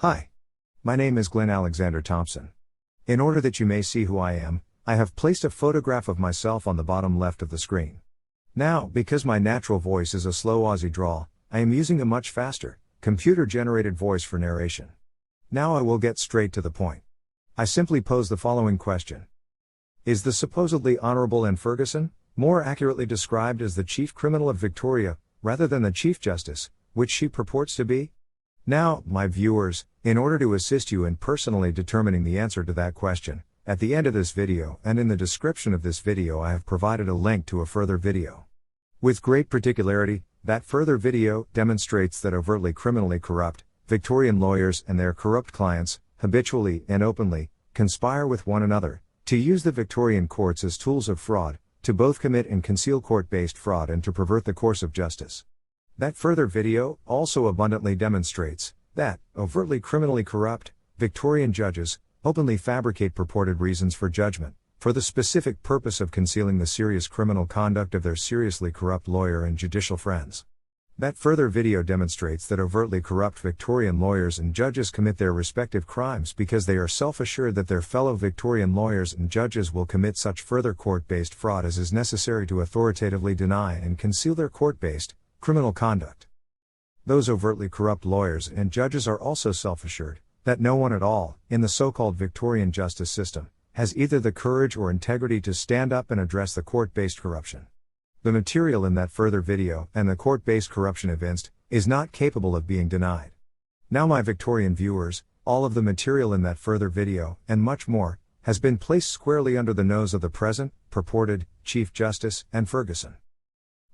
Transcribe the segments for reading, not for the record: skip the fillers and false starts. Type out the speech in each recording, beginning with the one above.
Hi. My name is Glenn Alexander Thompson. In order that you may see who I am, I have placed a photograph of myself on the bottom left of the screen. Now, because my natural voice is a slow Aussie drawl, I am using a much faster, computer-generated voice for narration. Now I will get straight to the point. I simply pose the following question. Is the supposedly Honorable Anne Ferguson, more accurately described as the Chief Criminal of Victoria, rather than the Chief Justice, which she purports to be? Now, my viewers, in order to assist you in personally determining the answer to that question, at the end of this video and in the description of this video I have provided a link to a further video. With great particularity, that further video demonstrates that overtly criminally corrupt, Victorian lawyers and their corrupt clients, habitually and openly, conspire with one another, to use the Victorian courts as tools of fraud, to both commit and conceal court-based fraud and to pervert the course of justice. That further video also abundantly demonstrates that, overtly criminally corrupt, Victorian judges openly fabricate purported reasons for judgment, for the specific purpose of concealing the serious criminal conduct of their seriously corrupt lawyer and judicial friends. That further video demonstrates that overtly corrupt Victorian lawyers and judges commit their respective crimes because they are self-assured that their fellow Victorian lawyers and judges will commit such further court-based fraud as is necessary to authoritatively deny and conceal their court-based criminal conduct. Those overtly corrupt lawyers and judges are also self-assured that no one at all, in the so-called Victorian justice system, has either the courage or integrity to stand up and address the court-based corruption. The material in that further video and the court-based corruption evinced is not capable of being denied. Now, my Victorian viewers, all of the material in that further video, and much more, has been placed squarely under the nose of the present, purported, Chief Justice, Anne Ferguson.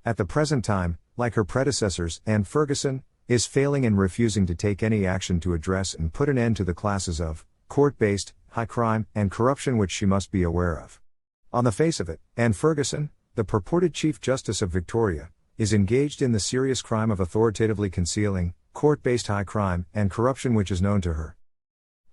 At the present time, like her predecessors, Anne Ferguson is failing and refusing to take any action to address and put an end to the classes of court-based, high crime, and corruption which she must be aware of. On the face of it, Anne Ferguson, the purported Chief Justice of Victoria, is engaged in the serious crime of authoritatively concealing court-based high crime and corruption which is known to her.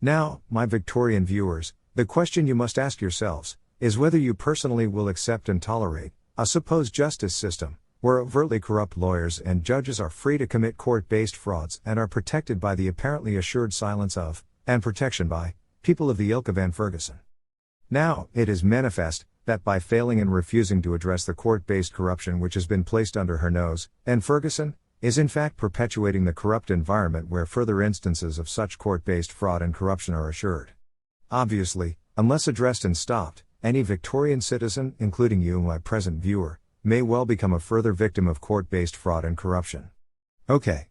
Now, my Victorian viewers, the question you must ask yourselves is whether you personally will accept and tolerate a supposed justice system where overtly corrupt lawyers and judges are free to commit court-based frauds and are protected by the apparently assured silence of, and protection by, people of the ilk of Anne Ferguson. Now, it is manifest that by failing and refusing to address the court-based corruption which has been placed under her nose, Anne Ferguson is in fact perpetuating the corrupt environment where further instances of such court-based fraud and corruption are assured. Obviously, unless addressed and stopped, any Victorian citizen, including you, my present viewer, may well become a further victim of court-based fraud and corruption. Okay.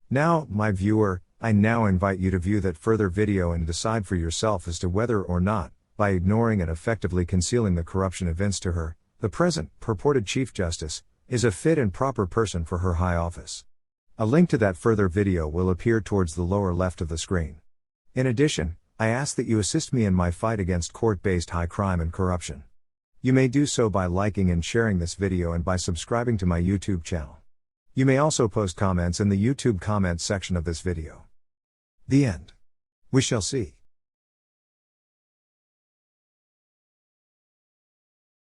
Now, my viewer, I now invite you to view that further video and decide for yourself as to whether or not, by ignoring and effectively concealing the corruption evinced to her, the present, purported Chief Justice, is a fit and proper person for her high office. A link to that further video will appear towards the lower left of the screen. In addition, I ask that you assist me in my fight against court-based high crime and corruption. You may do so by liking and sharing this video and by subscribing to my YouTube channel. You may also post comments in the YouTube comments section of this video. The end. We shall see.